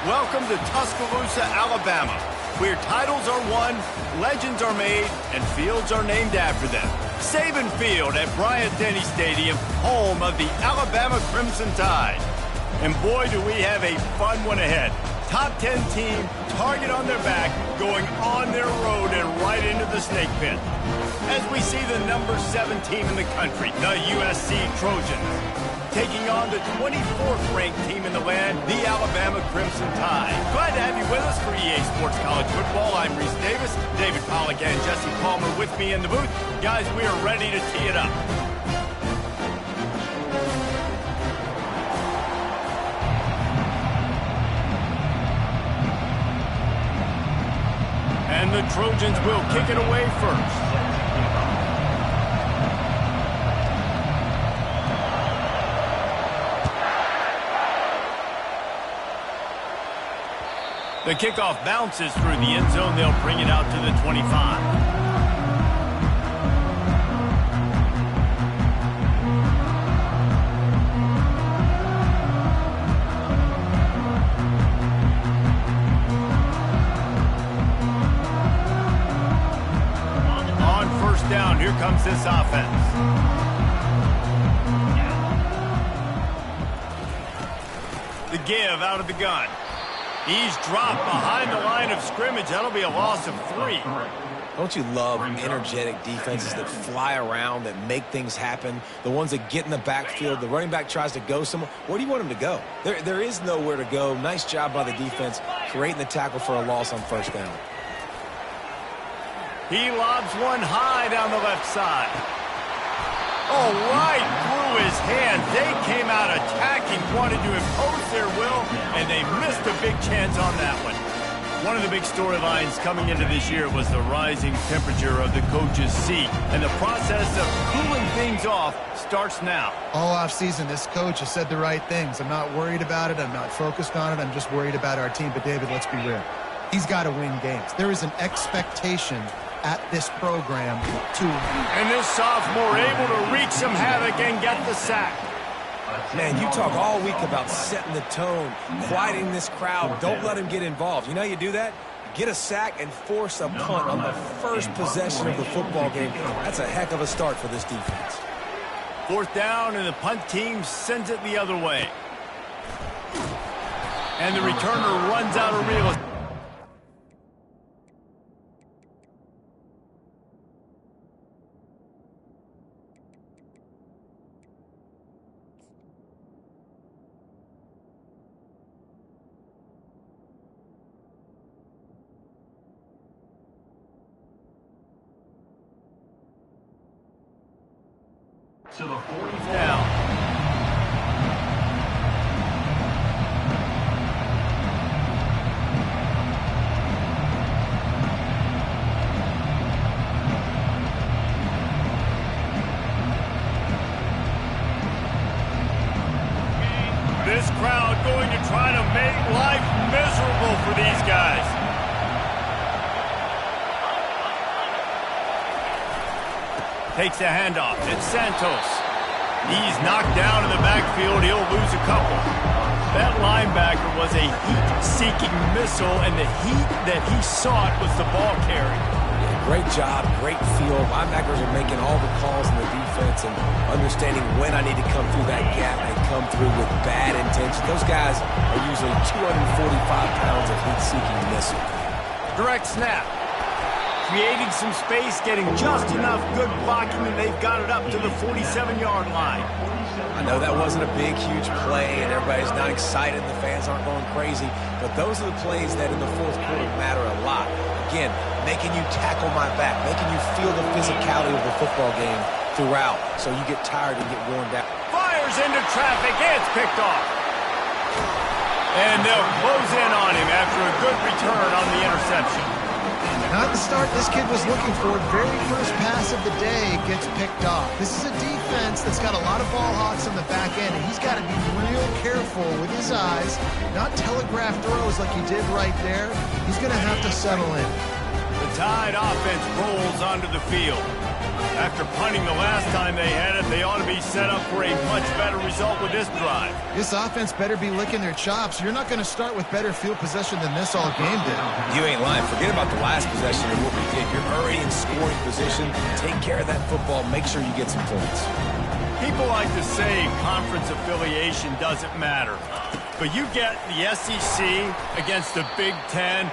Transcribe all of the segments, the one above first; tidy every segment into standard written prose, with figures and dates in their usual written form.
Welcome to Tuscaloosa, Alabama, where titles are won, legends are made, and fields are named after them. Saban Field at Bryant-Denny Stadium, home of the Alabama Crimson Tide. And boy, do we have a fun one ahead. Top 10 team, target on their back, going on their road and right into the snake pit. As we see the number 7 team in the country, the USC Trojans, taking on the 24th ranked team in the land, the Alabama Crimson Tide. Glad to have you with us for EA Sports College Football. I'm Reese Davis, David Pollack and Jesse Palmer with me in the booth. Guys, we are ready to tee it up. And the Trojans will kick it away first. The kickoff bounces through the end zone. They'll bring it out to the 25. On first down, here comes this offense. The give out of the gun. He's dropped behind the line of scrimmage. That'll be a loss of 3. Don't you love energetic defenses that fly around, that make things happen, the ones that get in the backfield? The running back tries to go somewhere. Where do you want him to go? There is nowhere to go. Nice job by the defense creating the tackle for a loss on first down. He lobs one high down the left side. Oh, right through his hand. They came out attacking, wanted to impose their will, and they missed a big chance on that one. One of the big storylines coming into this year was the rising temperature of the coach's seat, and the process of cooling things off starts now. All offseason, this coach has said the right things. I'm not worried about it. I'm not focused on it. I'm just worried about our team. But, David, let's be real. He's got to win games. There is an expectation at this program to win. And this sophomore able to wreak some havoc and get the sack. Man, you talk all week about setting the tone, quieting this crowd. Don't let him get involved. You know how you do that? Get a sack and force a punt on the first possession of the football game. That's a heck of a start for this defense. Fourth down, and the punt team sends it the other way. And the returner runs out of real estate. To the 40th down. This crowd going to try to make life miserable for these guys. Takes the handoff. It's Santos. He's knocked down in the backfield. He'll lose a couple. That linebacker was a heat-seeking missile, and the heat that he sought was the ball carry. Yeah, great job, great feel. Linebackers are making all the calls in the defense and understanding when I need to come through that gap and come through with bad intention. Those guys are usually 245 pounds of heat-seeking missile. Direct snap. Creating some space, getting just enough good blocking, and they've got it up to the 47-yard line. I know that wasn't a big, huge play, and everybody's not excited, the fans aren't going crazy, but those are the plays that in the fourth quarter matter a lot. Again, making you tackle my back, making you feel the physicality of the football game throughout, so you get tired and get worn down. Fires into traffic, and it's picked off. And they'll close in on him after a good return on the interception. Not the start this kid was looking for. Very first pass of the day gets picked off. This is a defense that's got a lot of ball hawks on the back end, and he's got to be real careful with his eyes, not telegraph throws like he did right there. He's going to have to settle in. The Tide offense rolls onto the field. After punting the last time they had it, they ought to be set up for a much better result with this drive. This offense better be licking their chops. You're not going to start with better field possession than this all game did. You ain't lying. Forget about the last possession and what we did. You're already in scoring position. Take care of that football. Make sure you get some points. People like to say conference affiliation doesn't matter. But you get the SEC against the Big Ten,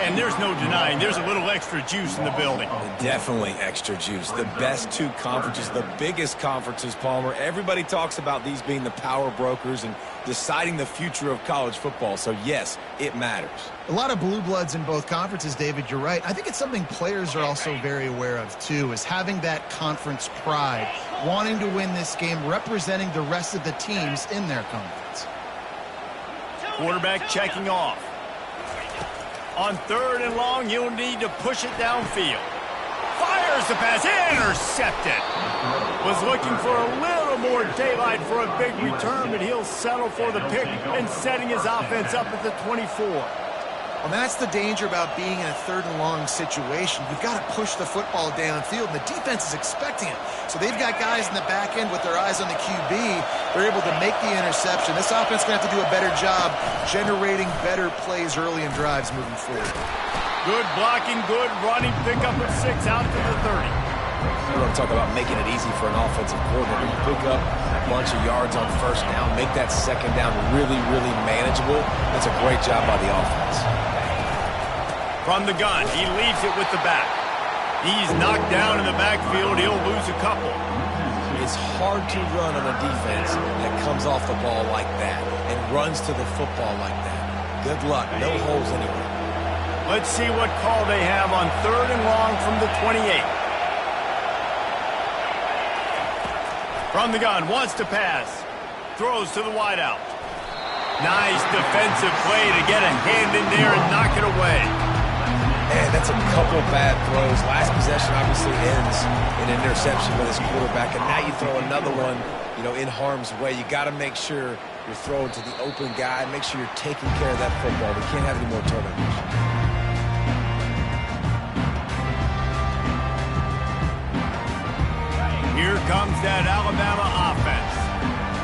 and there's no denying there's a little extra juice in the building. Definitely extra juice. The best two conferences, the biggest conferences, Palmer. Everybody talks about these being the power brokers and deciding the future of college football. So, yes, it matters. A lot of blue bloods in both conferences, David. You're right. I think it's something players are also very aware of, too, is having that conference pride, wanting to win this game, representing the rest of the teams in their conference. Quarterback checking off. On 3rd and long, you'll need to push it downfield. Fires the pass, intercepted. Was looking for a little more daylight for a big return, but he'll settle for the pick and setting his offense up at the 24. Well, that's the danger about being in a 3rd and long situation. You've got to push the football downfield, and the defense is expecting it. So they've got guys in the back end with their eyes on the QB. They're able to make the interception. This offense is going to have to do a better job generating better plays early in drives moving forward. Good blocking, good running, pickup of 6 out to the 30. We want to talk about making it easy for an offensive coordinator to pick up a bunch of yards on 1st down, make that 2nd down really, really manageable. That's a great job by the offense. From the gun, he leaves it with the back. He's knocked down in the backfield. He'll lose a couple. It's hard to run on a defense that comes off the ball like that and runs to the football like that. Good luck. No holes anywhere. Let's see what call they have on 3rd and long from the 28. From the gun, wants to pass. Throws to the wideout. Nice defensive play to get a hand in there and knock it away. Man, that's a couple bad throws. Last possession obviously ends in an interception with his quarterback, and now you throw another one, in harm's way. You got to make sure you're throwing to the open guy. Make sure you're taking care of that football. We can't have any more turnovers. Here comes that Alabama offense.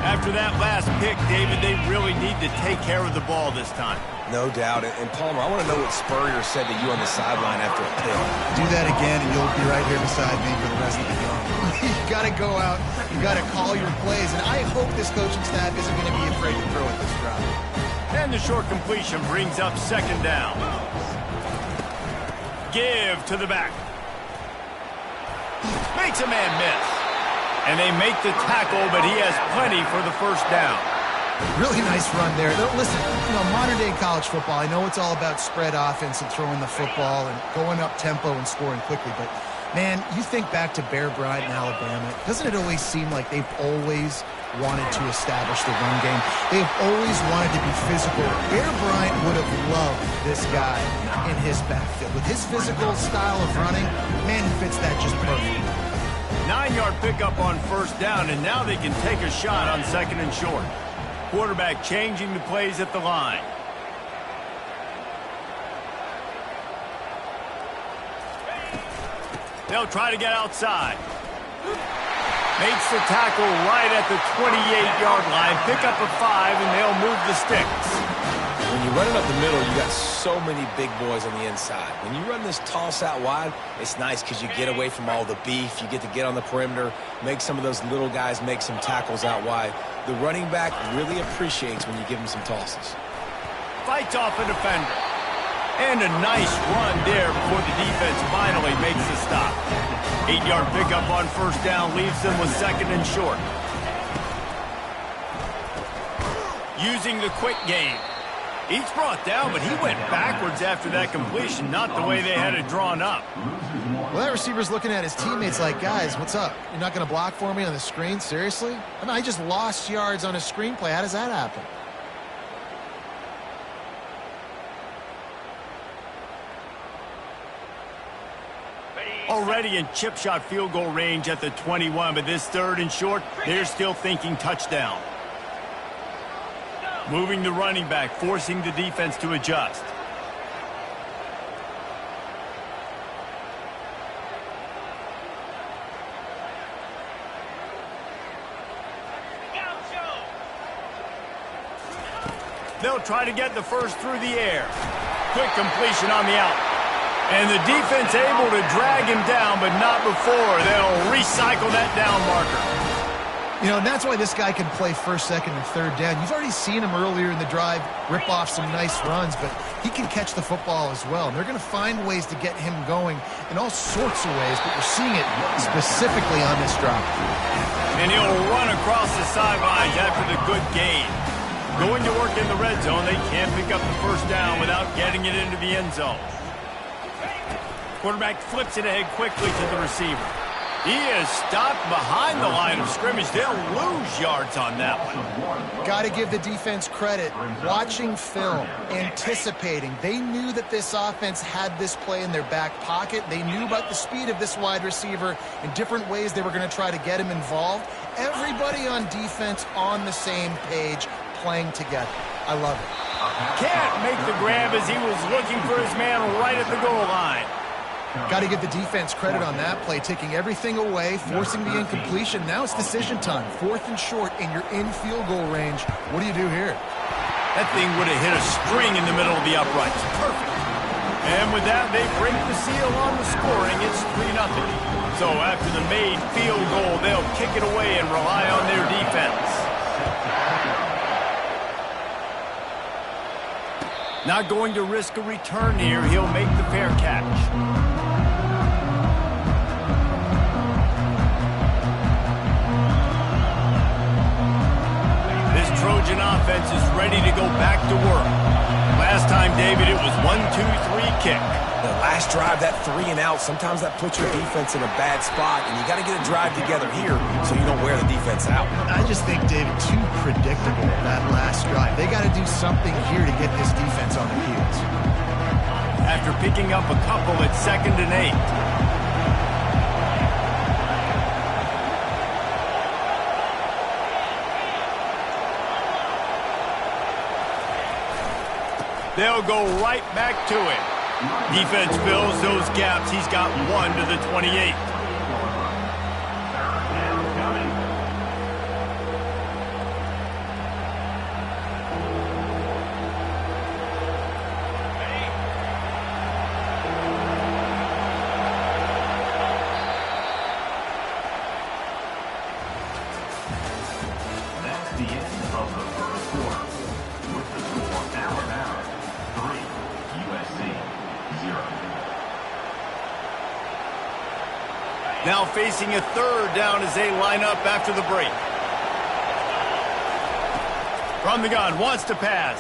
After that last pick, David, they really need to take care of the ball this time. No doubt. And Palmer, I want to know what Spurrier said to you on the sideline after a pick. Do that again, and you'll be right here beside me for the rest of the game. You got to go out. You got to call your plays, and I hope this coaching staff isn't going to be afraid to throw at this drive. And the short completion brings up 2nd down. Give to the back. Makes a man miss. And they make the tackle, but he has plenty for the 1st down. Really nice run there. Listen, modern-day college football, I know it's all about spread offense and throwing the football and going up tempo and scoring quickly, but, man, you think back to Bear Bryant in Alabama, doesn't it always seem like they've always wanted to establish the run game? They've always wanted to be physical. Bear Bryant would have loved this guy in his backfield. With his physical style of running, man, he fits that just perfect. 9-yard pickup on 1st down, and now they can take a shot on 2nd and short. Quarterback changing the plays at the line. They'll try to get outside. Makes the tackle right at the 28-yard line. Pick up a 5, and they'll move the sticks. When you run it up the middle, you got so many big boys on the inside. When you run this toss out wide, it's nice because you get away from all the beef. You get to get on the perimeter, make some of those little guys make some tackles out wide. The running back really appreciates when you give him some tosses. Fights off a defender. And a nice run there before the defense finally makes the stop. 8-yard pickup on 1st down leaves them with 2nd and short. Using the quick game. He's brought down, but he went backwards after that completion, not the way they had it drawn up. Well, that receiver's looking at his teammates like, guys, what's up? You're not going to block for me on the screen? Seriously? I mean, I just lost yards on a screenplay. How does that happen? Already in chip shot field goal range at the 21, but this 3rd and short, they're still thinking touchdown. Moving the running back, forcing the defense to adjust. They'll try to get the first through the air. Quick completion on the out. And the defense able to drag him down, but not before. They'll recycle that down marker. You know, and that's why this guy can play first, second, and third down. You've already seen him earlier in the drive rip off some nice runs, but he can catch the football as well. And they're going to find ways to get him going in all sorts of ways, but we're seeing it specifically on this drive. And he'll run across the sidelines after the good gain. Going to work in the red zone, they can't pick up the first down without getting it into the end zone. Quarterback flips it ahead quickly to the receiver. He is stopped behind the line of scrimmage. They'll lose yards on that one. Got to give the defense credit. Watching film, anticipating. They knew that this offense had this play in their back pocket. They knew about the speed of this wide receiver and different ways they were going to try to get him involved. Everybody on defense on the same page, playing together. I love it. Can't make the grab as he was looking for his man right at the goal line. Got to give the defense credit on that play, taking everything away, forcing the incompletion. Now it's decision time. 4th and short, and you're in field goal range. What do you do here? That thing would have hit a string in the middle of the uprights. Perfect. And with that, they break the seal on the scoring. It's 3-0. So after the made field goal, they'll kick it away and rely on their defense. Not going to risk a return here. He'll make the fair catch. Trojan offense is ready to go back to work. Last time, David, it was 1-2-3 kick. The last drive, that 3 and out, sometimes that puts your defense in a bad spot, and you got to get a drive together here so you don't wear the defense out. I just think, David, too predictable, that last drive. They got to do something here to get this defense on their heels. After picking up a couple at 2nd and 8. They'll go right back to it. Defense fills those gaps. He's got 1 to the 28. That's the end of the first quarter. With the score, Alabama 3, USC 0. Now facing a 3rd down as they line up after the break. From the gun, wants to pass.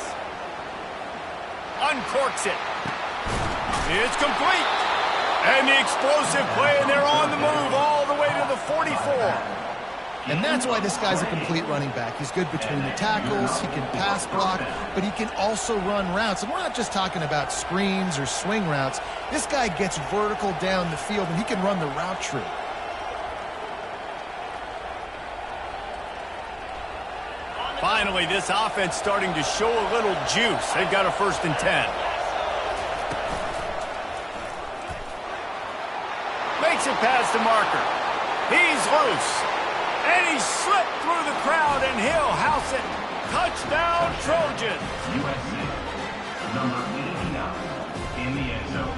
Uncorks it. It's complete. And the explosive play, and they're on the move all the way to the 44. And that's why this guy's a complete running back. He's good between the tackles, he can pass block, but he can also run routes. And we're not just talking about screens or swing routes. This guy gets vertical down the field, and he can run the route tree. Finally, this offense starting to show a little juice. They've got a 1st and 10. Makes it past the marker. He's loose. And he slipped through the crowd, and he'll house it. Touchdown, Trojans. USC, number 89, in the end zone.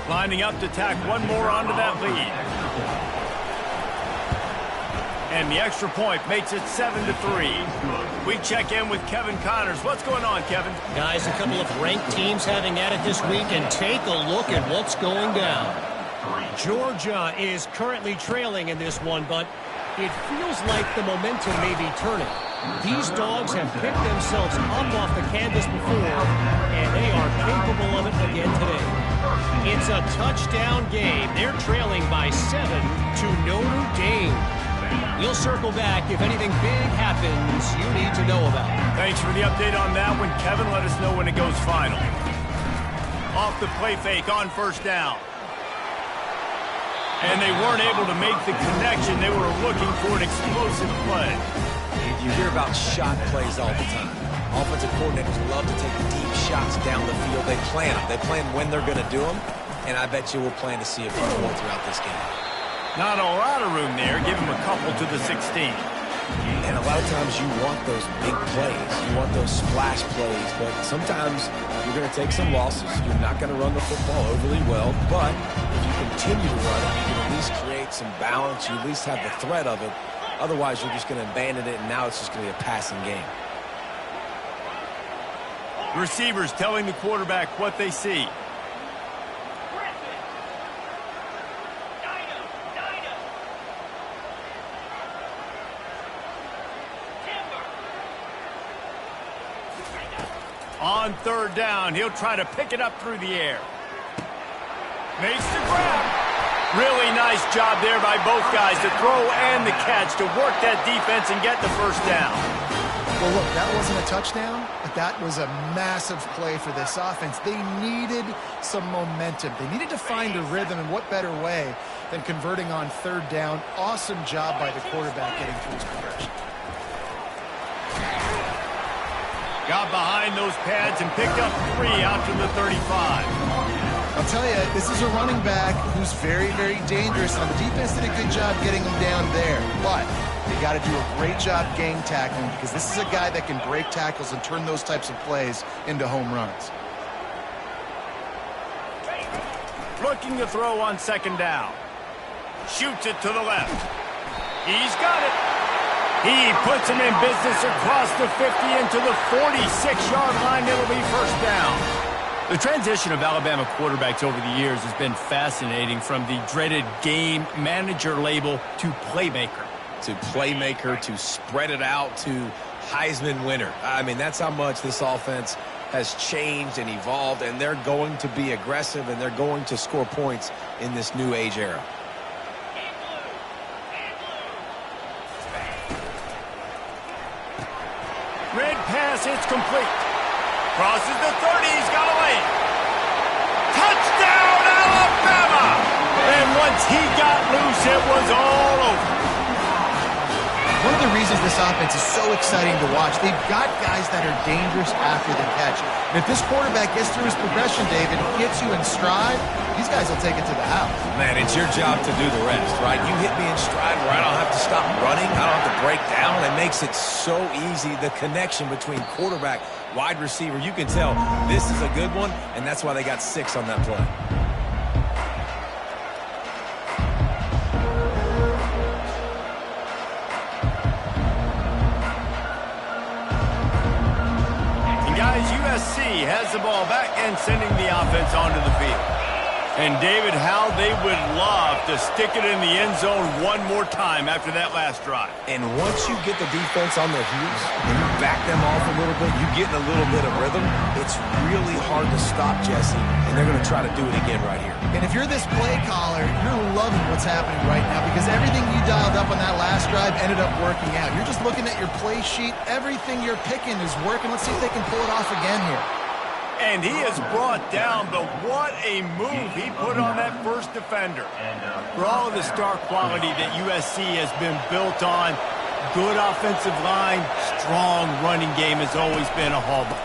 Lining up to tack one more onto that lead. And the extra point makes it 7-3. We check in with Kevin Connors. What's going on, Kevin? Guys, a couple of ranked teams having at it this week, and take a look at what's going down. Georgia is currently trailing in this one, but it feels like the momentum may be turning. These dogs have picked themselves up off the canvas before, and they are capable of it again today. It's a touchdown game. They're trailing by 7 to Notre Dame. We'll circle back if anything big happens you need to know about. Thanks for the update on that one, Kevin. Let us know when it goes final. Off the play fake on 1st down. And they weren't able to make the connection. They were looking for an explosive play. You hear about shot plays all the time. Offensive coordinators love to take deep shots down the field. They plan them. They plan when they're going to do them. And I bet you we'll plan to see a few more throughout this game. Not a lot of room there. Give him a couple to the 16. And a A lot of times you want those big plays. You want those splash plays, but sometimes you're going to take some losses. You're not going to run the football overly well, but if you continue to run it, you can at least create some balance. You at least have the threat of it. Otherwise, you're just going to abandon it, and now it's just going to be a passing game. Receivers telling the quarterback what they see. On third down, he'll try to pick it up through the air. Makes the grab. Really nice job there by both guys, the throw and the catch, to work that defense and get the first down. Well, look, that wasn't a touchdown, but that was a massive play for this offense. They needed some momentum. They needed to find a rhythm, and what better way than converting on third down. Awesome job by the quarterback getting through his progression. Got behind those pads and picked up 3 out to the 35. I'll tell you, this is a running back who's very, very dangerous. And the defense did a good job getting him down there. But they got to do a great job gang tackling, because this is a guy that can break tackles and turn those types of plays into home runs. Looking to throw on second down. Shoots it to the left. He's got it. He puts him in business across the 50 into the 46-yard line. It'll be first down. The transition of Alabama quarterbacks over the years has been fascinating, from the dreaded game manager label to playmaker. To playmaker, to spread it out, to Heisman winner. I mean, that's how much this offense has changed and evolved, and they're going to be aggressive, and they're going to score points in this new age era. Red pass, it's complete. Crosses the 30, he's got a lane. Touchdown, Alabama! And once he got loose, it was all over. One of the reasons this offense is so exciting to watch, they've got guys that are dangerous after the catch. And if this quarterback gets through his progression, David, and gets you in stride, these guys will take it to the house. Man, it's your job to do the rest, right? You hit me in stride where I don't have to stop running. I don't have to break down. It makes it so easy, the connection between quarterback, wide receiver. You can tell this is a good one, and that's why they got 6 on that play. USC has the ball back and sending the offense onto the field. And David, how they would love to stick it in the end zone one more time after that last drive. And once you get the defense on their heels and you back them off a little bit, you get in a little bit of rhythm, it's really hard to stop, Jesse, and they're going to try to do it again right here. And if you're this play caller, you're loving what's happening right now, because everything you dialed up on that last drive ended up working out. You're just looking at your play sheet. Everything you're picking is working. Let's see if they can pull it off again here. And he is brought down, but what a move he put on that first defender. For all of the star quality that USC has been built on, good offensive line, strong running game has always been a hallmark.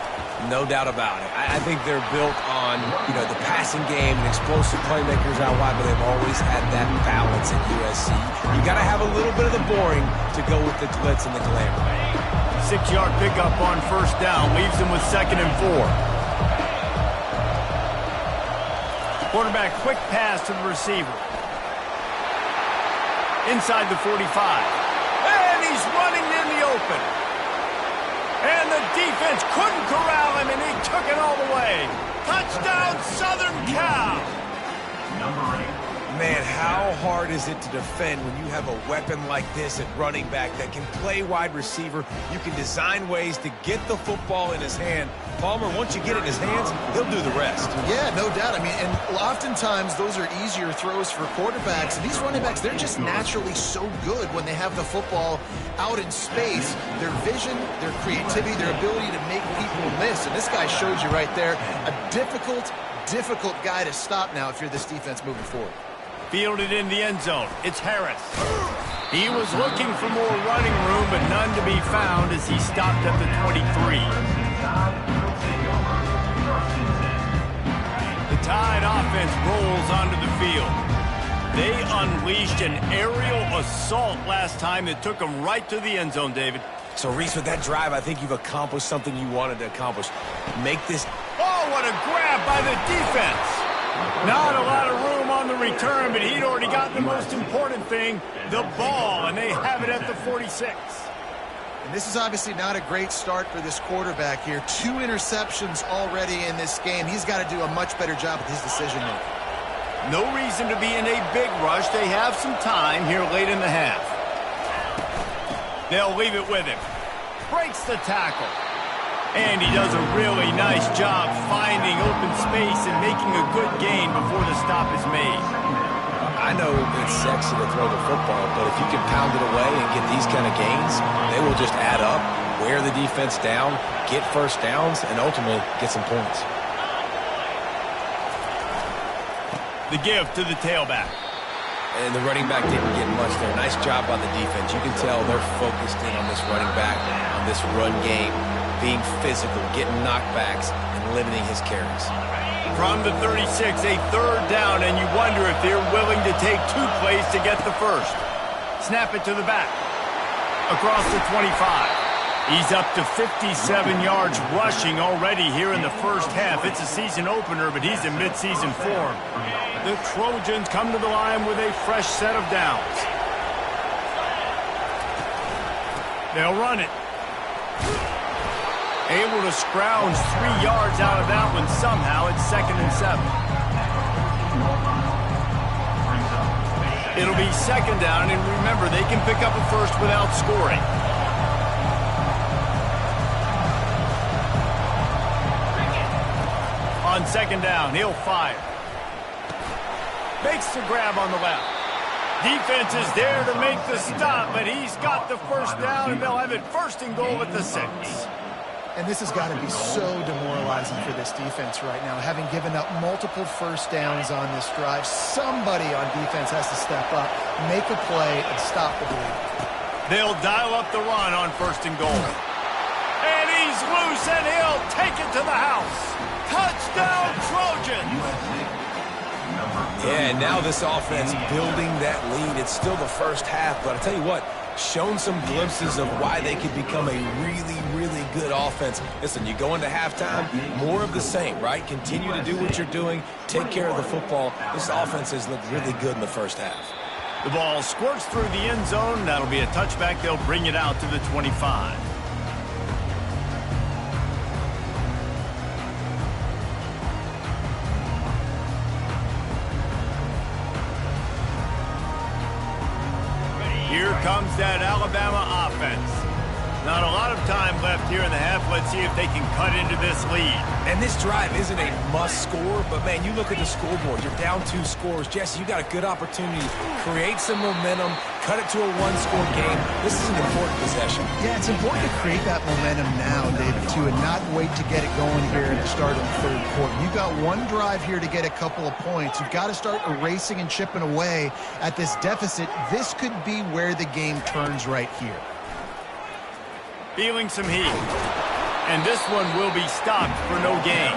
No doubt about it. I think they're built on, the passing game and explosive playmakers out wide, but they've always had that balance at USC. You got to have a little bit of the boring to go with the glitz and the glamour. 6-yard pickup on first down leaves him with 2nd and 4. Quarterback quick pass to the receiver. Inside the 45. And he's running in the open. And the defense couldn't corral him, and he took it all the way. Touchdown, Southern Cal. Number 8. Man, how hard is it to defend when you have a weapon like this at running back that can play wide receiver? You can design ways to get the football in his hand. Palmer, once you get it in his hands, he'll do the rest. Yeah, no doubt. I mean, and oftentimes those are easier throws for quarterbacks. And these running backs, they're just naturally so good when they have the football out in space. Their vision, their creativity, their ability to make people miss. And this guy showed you right there, a difficult guy to stop now if you're this defense moving forward. Fielded in the end zone. It's Harris. He was looking for more running room, but none to be found as he stopped at the 23. The Tide offense rolls onto the field. They unleashed an aerial assault last time that took them right to the end zone, David. So, Reese, with that drive, I think you've accomplished something you wanted to accomplish. Make this... Oh, what a grab by the defense. Not a lot of room on the return, but he'd already got the most important thing, the ball, and they have it at the 46. And this is obviously not a great start for this quarterback here. 2 interceptions already in this game. He's got to do a much better job with his decision-making. No reason to be in a big rush. They have some time here late in the half. They'll leave it with him. Breaks the tackle. And he does a really nice job finding open space and making a good gain before the stop is made. I know it's sexy to throw the football, but if you can pound it away and get these kind of gains, they will just add up, wear the defense down, get first downs, and ultimately get some points. The give to the tailback. And the running back didn't get much there. Nice job on the defense. You can tell they're focused in on this running back, on this run game, being physical, getting knockbacks, and limiting his carries. From the 36, a third down, and you wonder if they're willing to take 2 plays to get the first. Snap it to the back. Across the 25. He's up to 57 yards rushing already here in the first half. It's a season opener, but he's in midseason form. The Trojans come to the line with a fresh set of downs. They'll run it. Able to scrounge 3 yards out of that one somehow. It's 2nd and 7. It'll be 2nd down, and remember, they can pick up a first without scoring. On 2nd down, he'll fire. Makes the grab on the left. Defense is there to make the stop, but he's got the first down, and they'll have it 1st and goal at the 6. And this has got to be so demoralizing for this defense right now. Having given up multiple first downs on this drive, somebody on defense has to step up, make a play, and stop the bleed. They'll dial up the run on 1st and goal. And he's loose, and he'll take it to the house. Touchdown, Trojans! Yeah, now this offense building that lead. It's still the first half, but I tell you what, shown some glimpses of why they could become a really, really good offense. Listen, you go into halftime, more of the same, right? Continue to do what you're doing, take care of the football. This offense has looked really good in the first half. The ball squirts through the end zone. That'll be a touchback. They'll bring it out to the 25. Here comes that Alabama offense. Not a lot of time left here in the half. Let's see if they can cut into this lead. And this drive isn't a must score, but man, you look at the scoreboard. You're down 2 scores. Jesse, you got a good opportunity. Create some momentum. Cut it to a 1-score game. This is an important possession. Yeah, it's important to create that momentum now, David, too, and not wait to get it going here at the start of the 3rd quarter. You've got 1 drive here to get a couple of points. You've got to start erasing and chipping away at this deficit. This could be where the game turns right here. Feeling some heat. And this one will be stopped for no gain.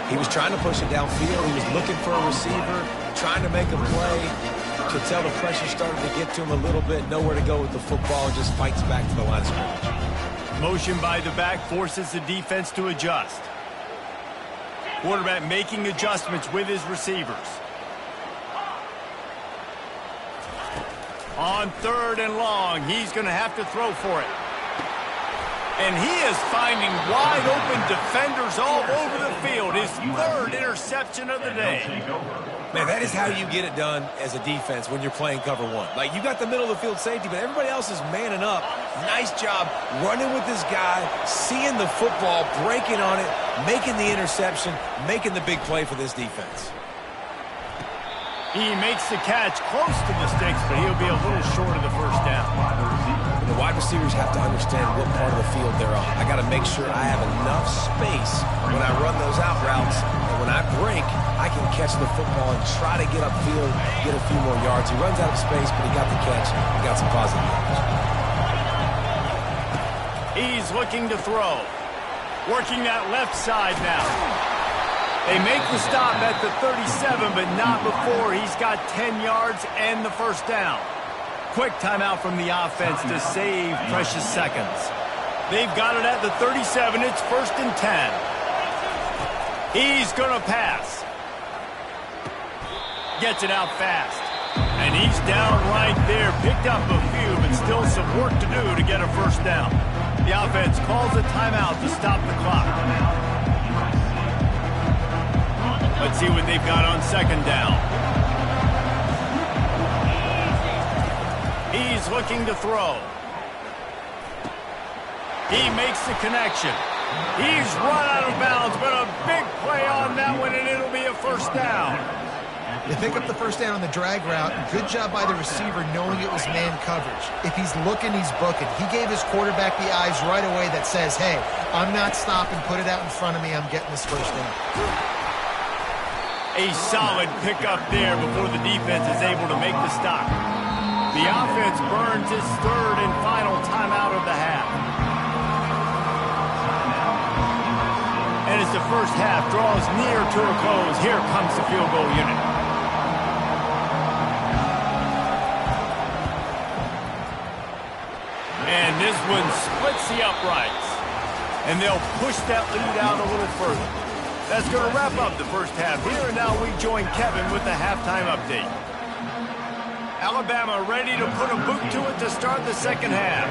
He was trying to push it downfield. He was looking for a receiver, trying to make a play. Could tell the pressure started to get to him a little bit. Nowhere to go with the football, and just fights back to the line of scrimmage. Motion by the back forces the defense to adjust. Quarterback making adjustments with his receivers. On 3rd and long, he's going to have to throw for it. And he is finding wide-open defenders all over the field. His 3rd interception of the day. Man, that is how you get it done as a defense when you're playing cover 1. Like, you got the middle of the field safety, but everybody else is manning up. Nice job running with this guy, seeing the football, breaking on it, making the interception, making the big play for this defense. He makes the catch close to the sticks, but he'll be a little short of the first down. The wide receivers have to understand what part of the field they're on. I got to make sure I have enough space when I run those out routes, and when I break, I can catch the football and try to get upfield, get a few more yards. He runs out of space, but he got the catch. He got some positive yards. He's looking to throw. Working that left side now. They make the stop at the 37, but not before he's got 10 yards and the first down. Quick timeout from the offense to save precious seconds. They've got it at the 37. It's 1st and 10. He's going to pass. Gets it out fast. And he's down right there. Picked up a few, but still some work to do to get a first down. The offense calls a timeout to stop the clock. Let's see what they've got on 2nd down. He's looking to throw. He makes the connection. He's run out of bounds, but a big play on that one, and it'll be a first down. They pick up the first down on the drag route. Good job by the receiver knowing it was man coverage. If he's looking, he's booking. He gave his quarterback the eyes right away that says, hey, I'm not stopping. Put it out in front of me. I'm getting this first down. A solid pickup there before the defense is able to make the stop. The offense burns his 3rd and final timeout of the half. And as the first half draws near to a close, here comes the field goal unit. And this one splits the uprights. And they'll push that lead out a little further. That's going to wrap up the first half here, and now we join Kevin with the halftime update. Alabama ready to put a boot to it to start the second half.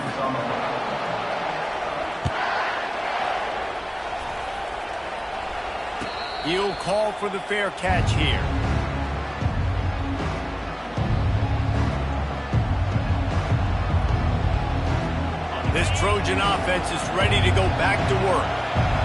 He'll call for the fair catch here. This Trojan offense is ready to go back to work.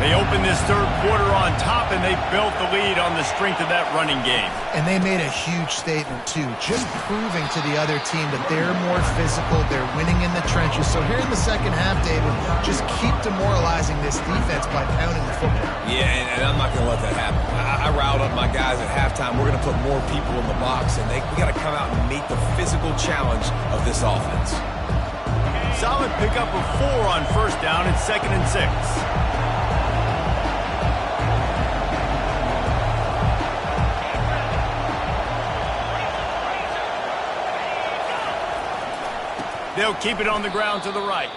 They open this 3rd quarter on top, and they built the lead on the strength of that running game. And they made a huge statement, too, just proving to the other team that they're more physical, they're winning in the trenches. So here in the second half, David, just keep demoralizing this defense by pounding the football. Yeah, and I'm not going to let that happen. I riled up my guys at halftime. We're going to put more people in the box, and we got to come out and meet the physical challenge of this offense. Solid pickup of 4 on first down and 2nd and 6. They'll keep it on the ground to the right.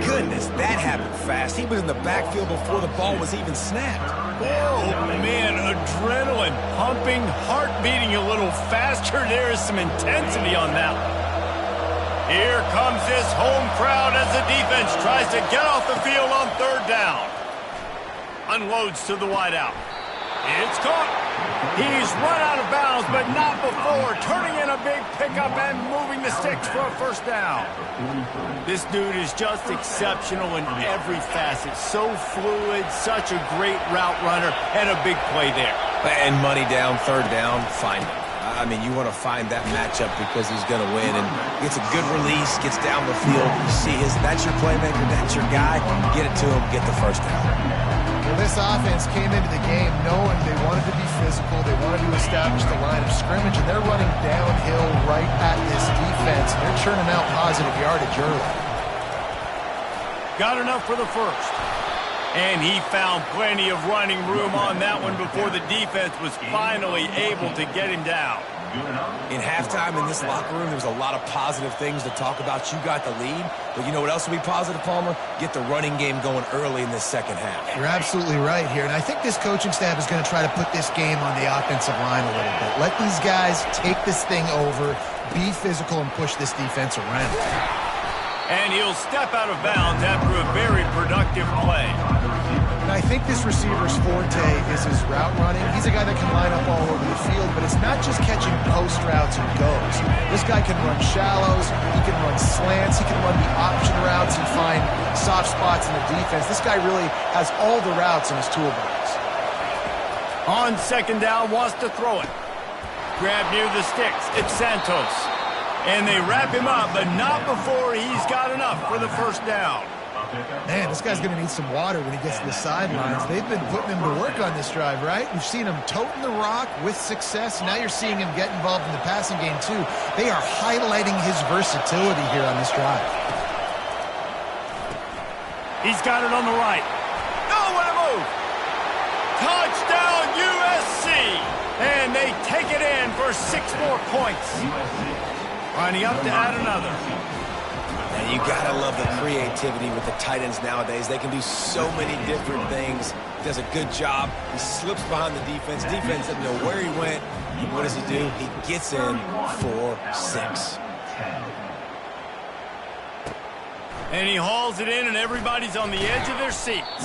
Goodness, that happened fast. He was in the backfield before the ball was even snapped. Oh, man, adrenaline pumping, heart beating a little faster. There is some intensity on that one. Here comes this home crowd as the defense tries to get off the field on 3rd down. Unloads to the wideout. It's caught. He's run out of bounds, but not before. Turning in a big pickup and moving the sticks for a first down. This dude is just exceptional in every facet. So fluid, such a great route runner, and a big play there. And money down, 3rd down, find him. I mean, you want to find that matchup because he's going to win, and gets a good release, gets down the field. You see that's your playmaker, that's your guy. Get it to him, get the first down. Well, this offense came into the game knowing they wanted to be physical, they wanted to establish the line of scrimmage, and they're running downhill right at this defense. They're churning out positive yardage early. Got enough for the first. And he found plenty of running room on that one before the defense was finally able to get him down. In halftime in this locker room, there was a lot of positive things to talk about. You got the lead, but you know what else will be positive, Palmer? Get the running game going early in this second half. You're absolutely right here, and I think this coaching staff is going to try to put this game on the offensive line a little bit. Let these guys take this thing over, be physical, and push this defense around. And he'll step out of bounds after a very productive play. And I think this receiver's forte is his route running. He's a guy that can line up all over the field, but it's not just catching post routes and goes. This guy can run shallows, he can run slants, he can run the option routes and find soft spots in the defense. This guy really has all the routes in his toolbox. On 2nd down, wants to throw it. Grab near the sticks. It's Santos. And they wrap him up, but not before he's got enough for the first down. Man, this guy's going to need some water when he gets to the sidelines. They've been putting him to work on this drive, right? We've seen him toting the rock with success. Now you're seeing him get involved in the passing game, too. They are highlighting his versatility here on this drive. He's got it on the right. Oh, what a move! Touchdown, USC! And they take it in for 6 more points. Lining up to add another. And you got to love the creativity with the tight ends nowadays. They can do so many different things. He does a good job. He slips behind the defense. Defense doesn't know where he went. And what does he do? He gets in for 6. And he hauls it in, and everybody's on the edge of their seats.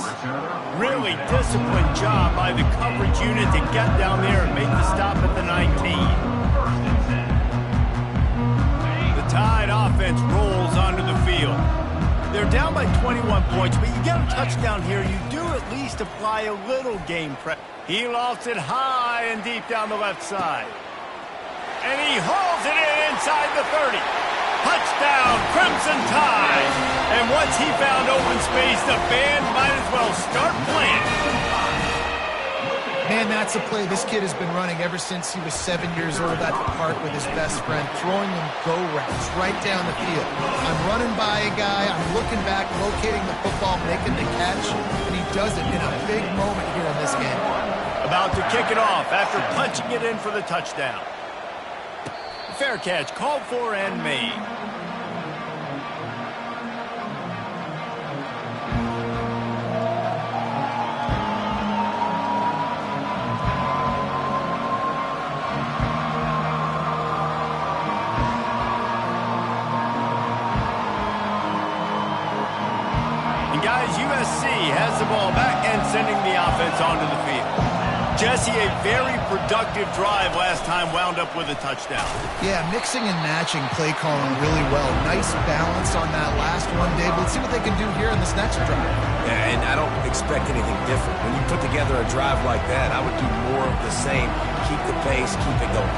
Really disciplined job by the coverage unit to get down there and make the stop at the 19. The Tide offense rolls onto the field. They're down by 21 points, but you get a touchdown here, you do at least apply a little game prep. He lofts it high and deep down the left side. And he hauls it in inside the 30. Touchdown, Crimson Tide. And once he found open space, the band might as well start playing. Man, that's a play this kid has been running ever since he was 7 years old at the park with his best friend, throwing them go routes right down the field. I'm running by a guy, I'm looking back, locating the football, making the catch, and he does it in a big moment here in this game. About to kick it off after punching it in for the touchdown. Fair catch, called for and made. And guys, USC has the ball back and sending the offense onto the field. Jesse, a very productive drive last time, wound up with a touchdown. Yeah, mixing and matching play calling really well. Nice balance on that last one, Dave. Let's see what they can do here in this next drive. Yeah, and I don't expect anything different. When you put together a drive like that, I would do more of the same. Keep the pace, keep it going.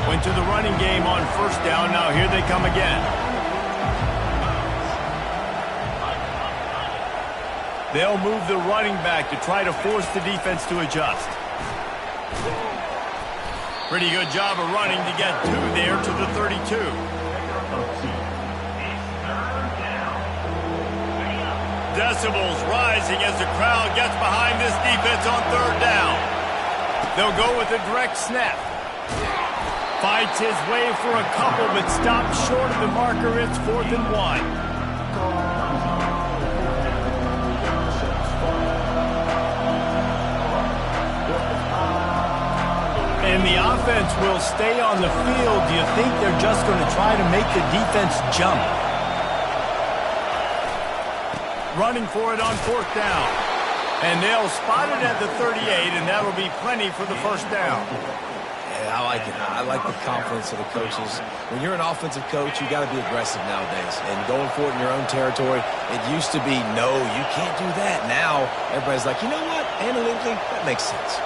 Went to the running game on first down. Now here they come again. They'll move the running back to try to force the defense to adjust. Pretty good job of running to get 2 there to the 32. Decibels rising as the crowd gets behind this defense on 3rd down. They'll go with a direct snap. Fights his way for a couple, but stops short of the marker. It's 4th and 1. And the offense will stay on the field. Do you think they're just going to try to make the defense jump? Running for it on 4th down. And they'll spot it at the 38, and that'll be plenty for the first down. Yeah, I like it. I like the confidence of the coaches. When you're an offensive coach, you got to be aggressive nowadays. And going for it in your own territory, it used to be, no, you can't do that. Now, everybody's like, you know what? Analytically, that makes sense.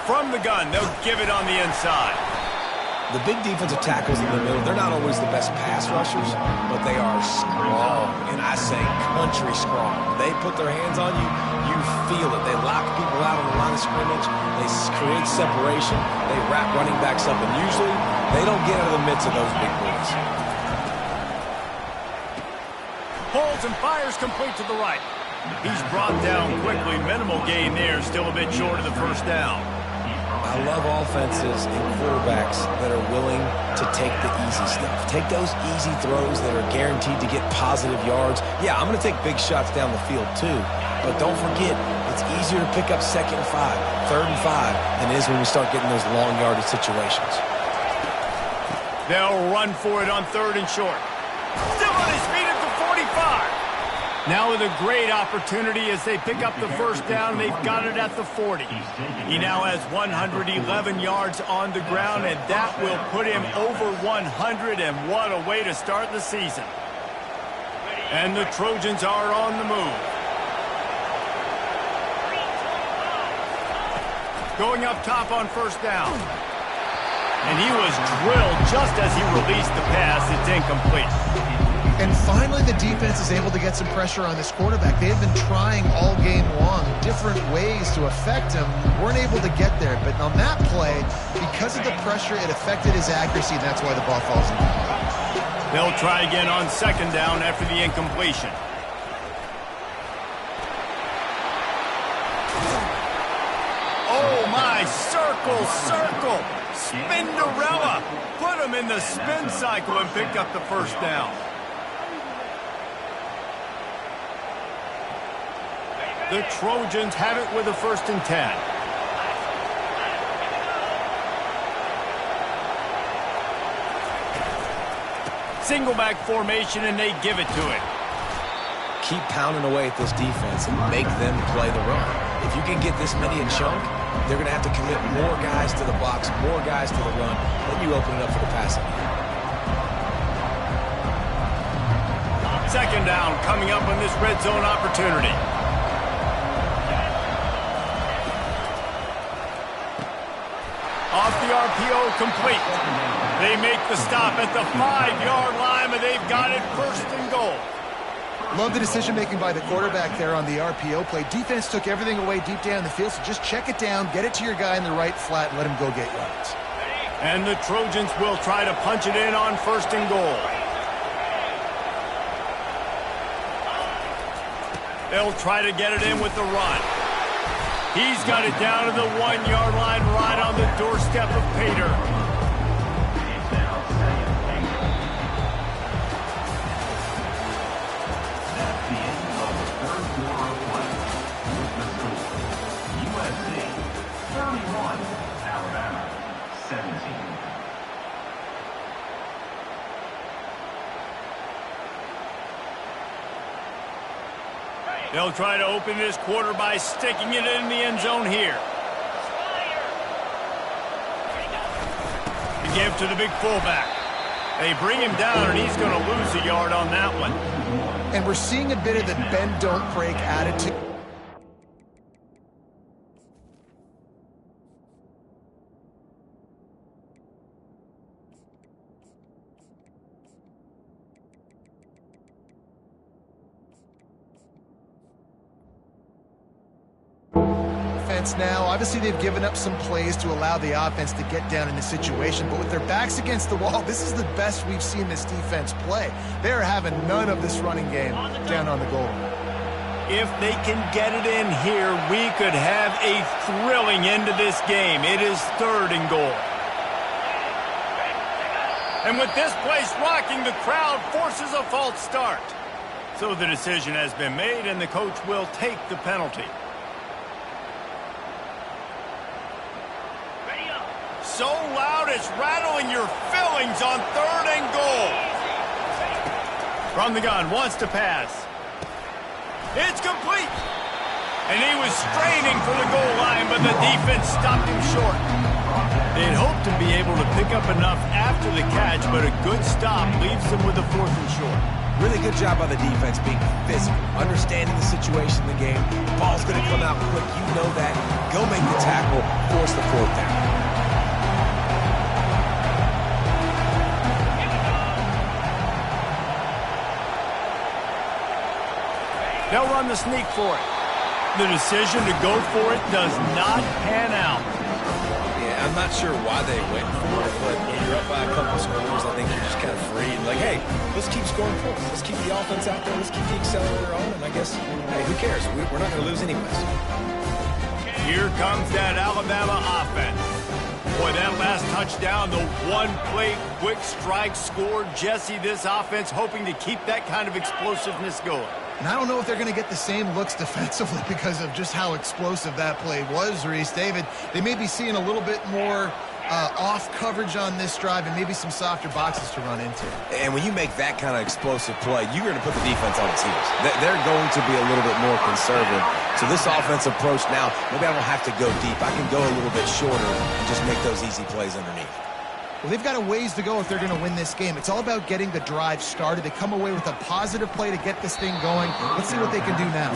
From the gun, they'll give it on the inside. The big defensive tackles in the middle, they're not always the best pass rushers, but they are strong, and I say country strong. They put their hands on you, you feel it. They lock people out on the line of scrimmage. They create separation. They wrap running backs up, and usually they don't get out of the midst of those big boys. Pulls and fires complete to the right. He's brought down quickly. Minimal gain there, still a bit short of the first down. I love offenses and quarterbacks that are willing to take the easy stuff. Take those easy throws that are guaranteed to get positive yards. Yeah, I'm going to take big shots down the field too, but don't forget, it's easier to pick up 2nd and 5, 3rd and 5 than it is when we start getting those long yardage situations. They'll run for it on 3rd and short. Still on his feet at the 45. Now with a great opportunity as they pick up the first down. They've got it at the 40. He now has 111 yards on the ground, and that will put him over 100, and what a way to start the season. And the Trojans are on the move. Going up top on first down. And he was drilled just as he released the pass. It's incomplete. And finally, the defense is able to get some pressure on this quarterback. They have been trying all game long different ways to affect him. Weren't able to get there. But on that play, because of the pressure, it affected his accuracy, and that's why the ball falls in. They'll try again on second down after the incompletion. Oh, my. Circle, circle. Spinderella. Put him in the spin cycle and picked up the first down. The Trojans have it with a 1st and 10. Single back formation, and they give it to it. Keep pounding away at this defense and make them play the run. If you can get this many in chunk, they're going to have to commit more guys to the box, more guys to the run. Then you open it up for the passing. Second down coming up on this red zone opportunity. Off the RPO, complete. They make the stop at the 5-yard line, and they've got it 1st and goal. Love the decision-making by the quarterback there on the RPO play. Defense took everything away deep down the field, so just check it down, get it to your guy in the right flat, and let him go get yards. And the Trojans will try to punch it in on 1st and goal. They'll try to get it in with the run. He's got it down to the 1-yard line, right on the doorstep of Pater. That's the end of the third quarter of play. With the score, USC 31, Alabama 17. They'll try to open this quarter by sticking it in the end zone here. To give to the big fullback. They bring him down, and he's going to lose a yard on that one. And we're seeing a bit of the bend, don't break attitude. Now, obviously they've given up some plays to allow the offense to get down in the situation, but with their backs against the wall, this is the best we've seen this defense play. They're having none of this running game down on the goal line. If they can get it in here, we could have a thrilling end to this game. It is 3rd and goal. And with this place rocking, the crowd forces a false start. So the decision has been made, and the coach will take the penalty. So loud it's rattling your fillings on 3rd and goal. From the gun, wants to pass. It's complete. And he was straining for the goal line, but the defense stopped him short. They'd hoped to be able to pick up enough after the catch, but a good stop leaves them with a 4th and short. Really good job by the defense being physical, understanding the situation in the game. The ball's going to come out quick. You know that. Go make the tackle, force the 4th down. They'll run the sneak for it. The decision to go for it does not pan out. Yeah, I'm not sure why they went for it, but when you're up by a couple scores, I think you're just kind of free. Like, hey, let's keep scoring points. Let's keep the offense out there. Let's keep the accelerator on. And I guess, hey, who cares? We're not going to lose anyways. Here comes that Alabama offense. Boy, that last touchdown, the one-play quick strike score. Jesse, this offense hoping to keep that kind of explosiveness going. And I don't know if they're going to get the same looks defensively because of just how explosive that play was, Reese. David, they may be seeing a little bit more off coverage on this drive and maybe some softer boxes to run into. And when you make that kind of explosive play, you're going to put the defense on its heels. They're going to be a little bit more conservative. So this offensive approach now, maybe I don't have to go deep. I can go a little bit shorter and just make those easy plays underneath. Well, they've got a ways to go if they're going to win this game. It's all about getting the drive started. They come away with a positive play to get this thing going. Let's see what they can do now.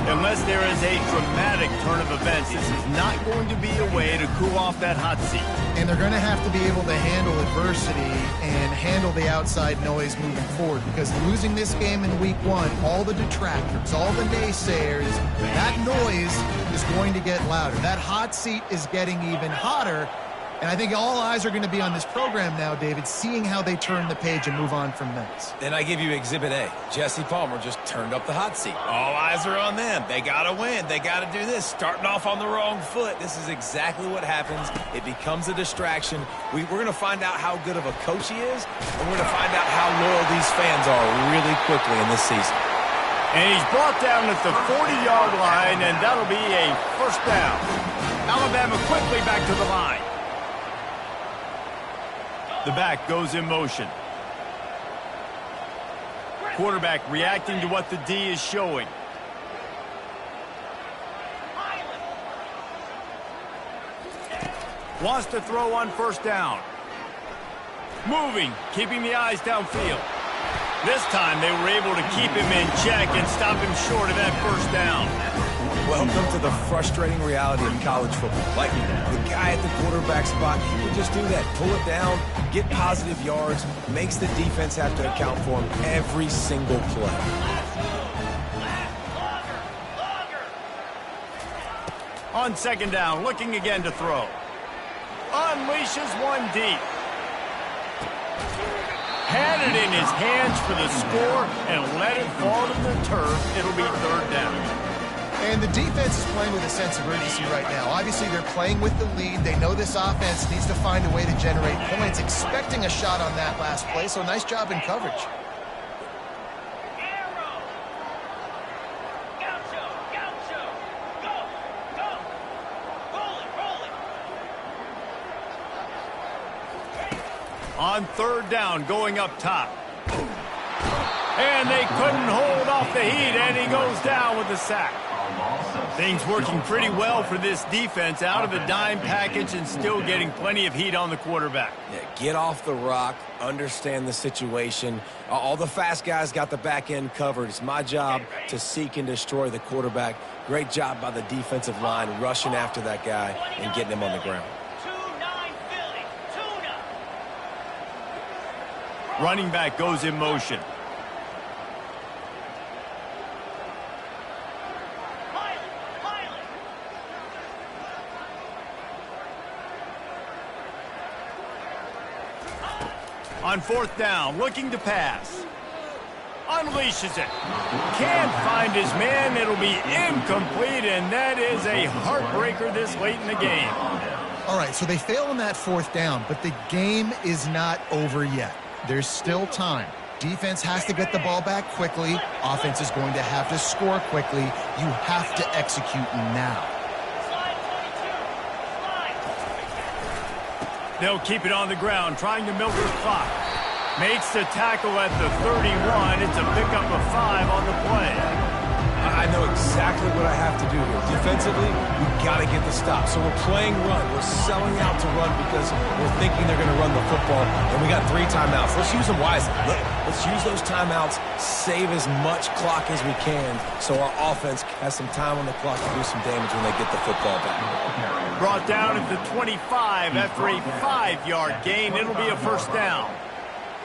Unless there is a dramatic turn of events, this is not going to be a way to cool off that hot seat. And they're going to have to be able to handle a adversity and handle the outside noise moving forward, because losing this game in week 1, all the detractors, all the naysayers, that noise is going to get louder. That hot seat is getting even hotter. And I think all eyes are going to be on this program now, David, seeing how they turn the page and move on from this. Then I give you Exhibit A. Jesse Palmer just turned up the hot seat. All eyes are on them. They got to win. They got to do this. Starting off on the wrong foot. This is exactly what happens. It becomes a distraction. We're going to find out how good of a coach he is, and we're going to find out how loyal these fans are really quickly in this season. And he's brought down at the 40-yard line, and that'll be a first down. Alabama quickly back to the line. The back goes in motion. Quarterback reacting to what the D is showing. Wants to throw on first down. Moving, keeping the eyes downfield. This time they were able to keep him in check and stop him short of that first down. Welcome to the frustrating reality of college football. Like, the guy at the quarterback spot, he would just do that. Pull it down, get positive yards, makes the defense have to account for him every single play. On second down, looking again to throw. Unleashes one deep. Had it in his hands for the score and let it fall to the turf. It'll be third down. And the defense is playing with a sense of urgency right now. Obviously, they're playing with the lead. They know this offense needs to find a way to generate points, expecting a shot on that last play, so nice job in coverage. On third down, going up top. And they couldn't hold off the heat, and he goes down with the sack. Things working pretty well for this defense, out of a dime package and still getting plenty of heat on the quarterback. Yeah, get off the rock, understand the situation. All the fast guys got the back end covered. It's my job to seek and destroy the quarterback. Great job by the defensive line rushing after that guy and getting him on the ground. Running back goes in motion. On fourth down, looking to pass. Unleashes it. Can't find his man. It'll be incomplete, and that is a heartbreaker this late in the game. All right, so they fail on that fourth down, but the game is not over yet. There's still time. Defense has to get the ball back quickly. Offense is going to have to score quickly. You have to execute now. They'll keep it on the ground, trying to milk the clock. Makes the tackle at the 31. It's a pickup of 5 on the play. I know exactly what I have to do here. Defensively, we've got to get the stop. So we're playing run. We're selling out to run because we're thinking they're going to run the football, and we got 3 timeouts. Let's use them wisely. Let's use those timeouts, save as much clock as we can so our offense has some time on the clock to do some damage when they get the football back. Brought down at the 25 after a 5-yard gain. It'll be a first down.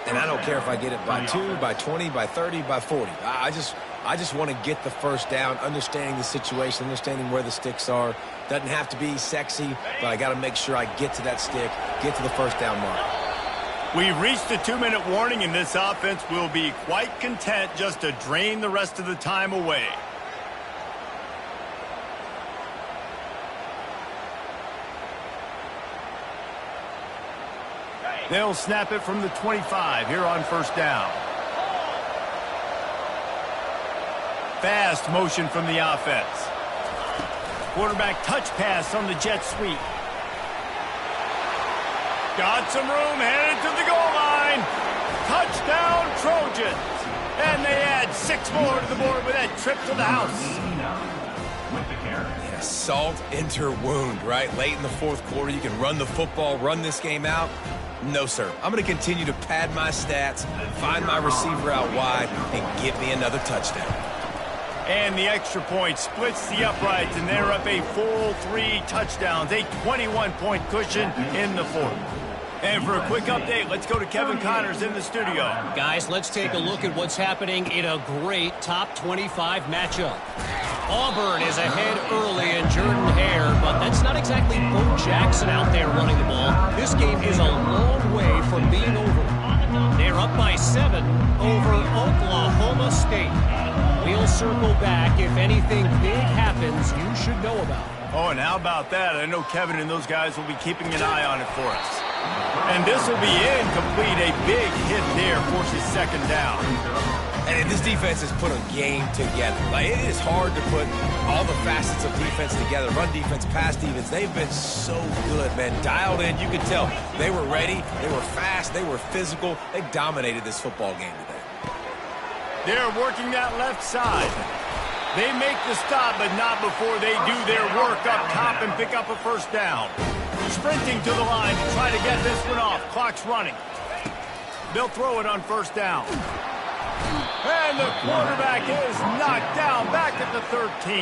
And I don't care if I get it by 2, by 20, by 30, by 40. I just want to get the first down, understanding the situation, understanding where the sticks are. Doesn't have to be sexy, but I got to make sure I get to that stick, get to the first down mark. We've reached the 2-minute warning, and this offense will be quite content just to drain the rest of the time away. They'll snap it from the 25 here on first down. Fast motion from the offense. Quarterback touch pass on the jet sweep. Got some room, headed to the goal line. Touchdown, Trojans. And they add 6 more to the board with that trip to the house. Yeah, salt into wound, right? Late in the fourth quarter, you can run the football, run this game out. No, sir. I'm going to continue to pad my stats, find my receiver out wide, and give me another touchdown. And the extra point splits the uprights, and they're up a full 3 touchdowns, a 21-point cushion in the fourth. And for a quick update, let's go to Kevin Connors in the studio. Guys, let's take a look at what's happening in a great top 25 matchup. Auburn is ahead early in Jordan Hare, but that's not exactly Bo Jackson out there running the ball. This game is a long way from being over. They're up by 7 over Oklahoma State. We'll circle back if anything big happens you should know about. Oh, and how about that? I know Kevin and those guys will be keeping an eye on it for us. And this will be incomplete. A big hit there forces second down. And this defense has put a game together. Like, it is hard to put all the facets of defense together. Run defense, pass defense. They've been so good, man. Dialed in. You could tell they were ready. They were fast. They were physical. They dominated this football game today. They're working that left side. They make the stop, but not before they do their work up top and pick up a first down. Sprinting to the line to try to get this one off. Clock's running. They'll throw it on first down. And the quarterback is knocked down back at the 13.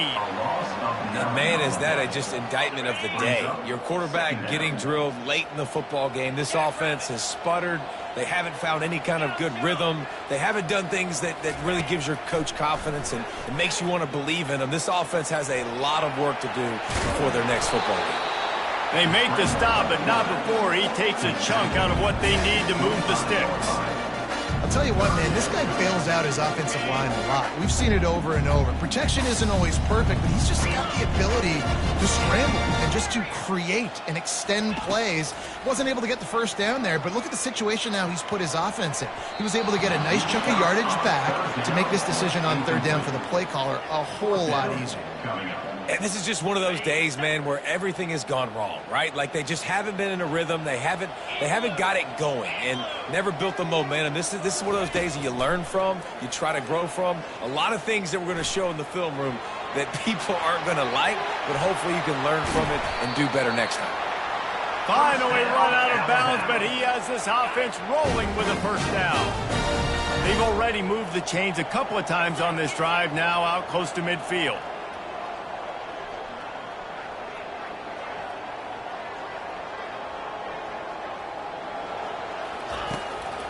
And man, is that just indictment of the day. Your quarterback getting drilled late in the football game. This offense has sputtered. They haven't found any kind of good rhythm. They haven't done things that really gives your coach confidence and it makes you want to believe in them. This offense has a lot of work to do before their next football game. They make the stop, but not before he takes a chunk out of what they need to move the sticks. I'll tell you what, man, this guy bails out his offensive line a lot. We've seen it over and over. Protection isn't always perfect, but he's just got the ability to scramble and just to create and extend plays. Wasn't able to get the first down there, but look at the situation now he's put his offense in. He was able to get a nice chunk of yardage back to make this decision on third down for the play caller a whole lot easier. And this is just one of those days, man, where everything has gone wrong, right? Like they just haven't been in a rhythm. They haven't got it going and never built the momentum. This is one of those days that you learn from, you try to grow from. A lot of things that we're going to show in the film room that people aren't going to like, but hopefully you can learn from it and do better next time. Finally run out of bounds, but he has this offense rolling with a first down. They've already moved the chains a couple of times on this drive, now out close to midfield.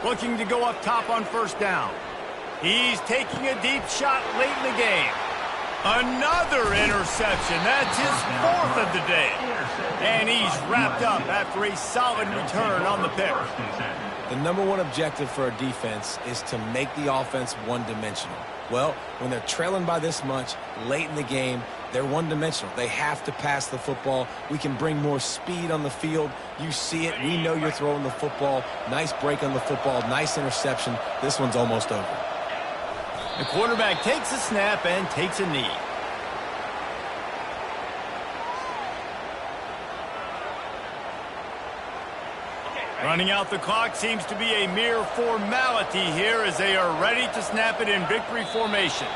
Looking to go up top on first down. He's taking a deep shot late in the game. Another interception. That's his fourth of the day. And he's wrapped up after a solid return on the pick. The number one objective for a defense is to make the offense one-dimensional. Well, when they're trailing by this much late in the game, they're one-dimensional. They have to pass the football. We can bring more speed on the field. You see it. We know you're throwing the football. Nice break on the football. Nice interception. This one's almost over. The quarterback takes a snap and takes a knee. Running out the clock seems to be a mere formality here as they are ready to snap it in victory formation.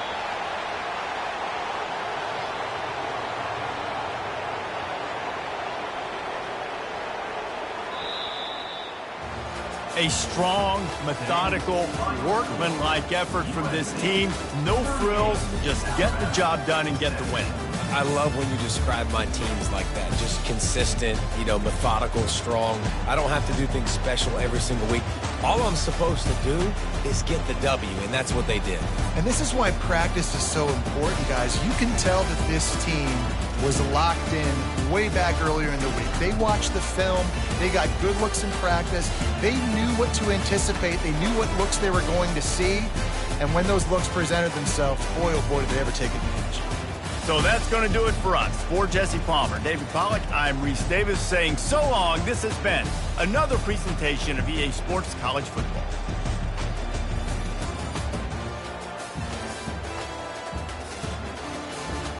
A strong, methodical, workmanlike effort from this team. No frills, just get the job done and get the win. I love when you describe my teams like that. Just consistent, methodical, strong. I don't have to do things special every single week. All I'm supposed to do is get the W, and that's what they did. And this is why practice is so important, guys. You can tell that this team was locked in way back earlier in the week. They watched the film. They got good looks in practice. They knew what to anticipate. They knew what looks they were going to see. And when those looks presented themselves, boy, oh boy, did they ever take advantage. So that's going to do it for us. For Jesse Palmer, David Pollack, I'm Reese Davis saying so long. This has been another presentation of EA Sports College Football.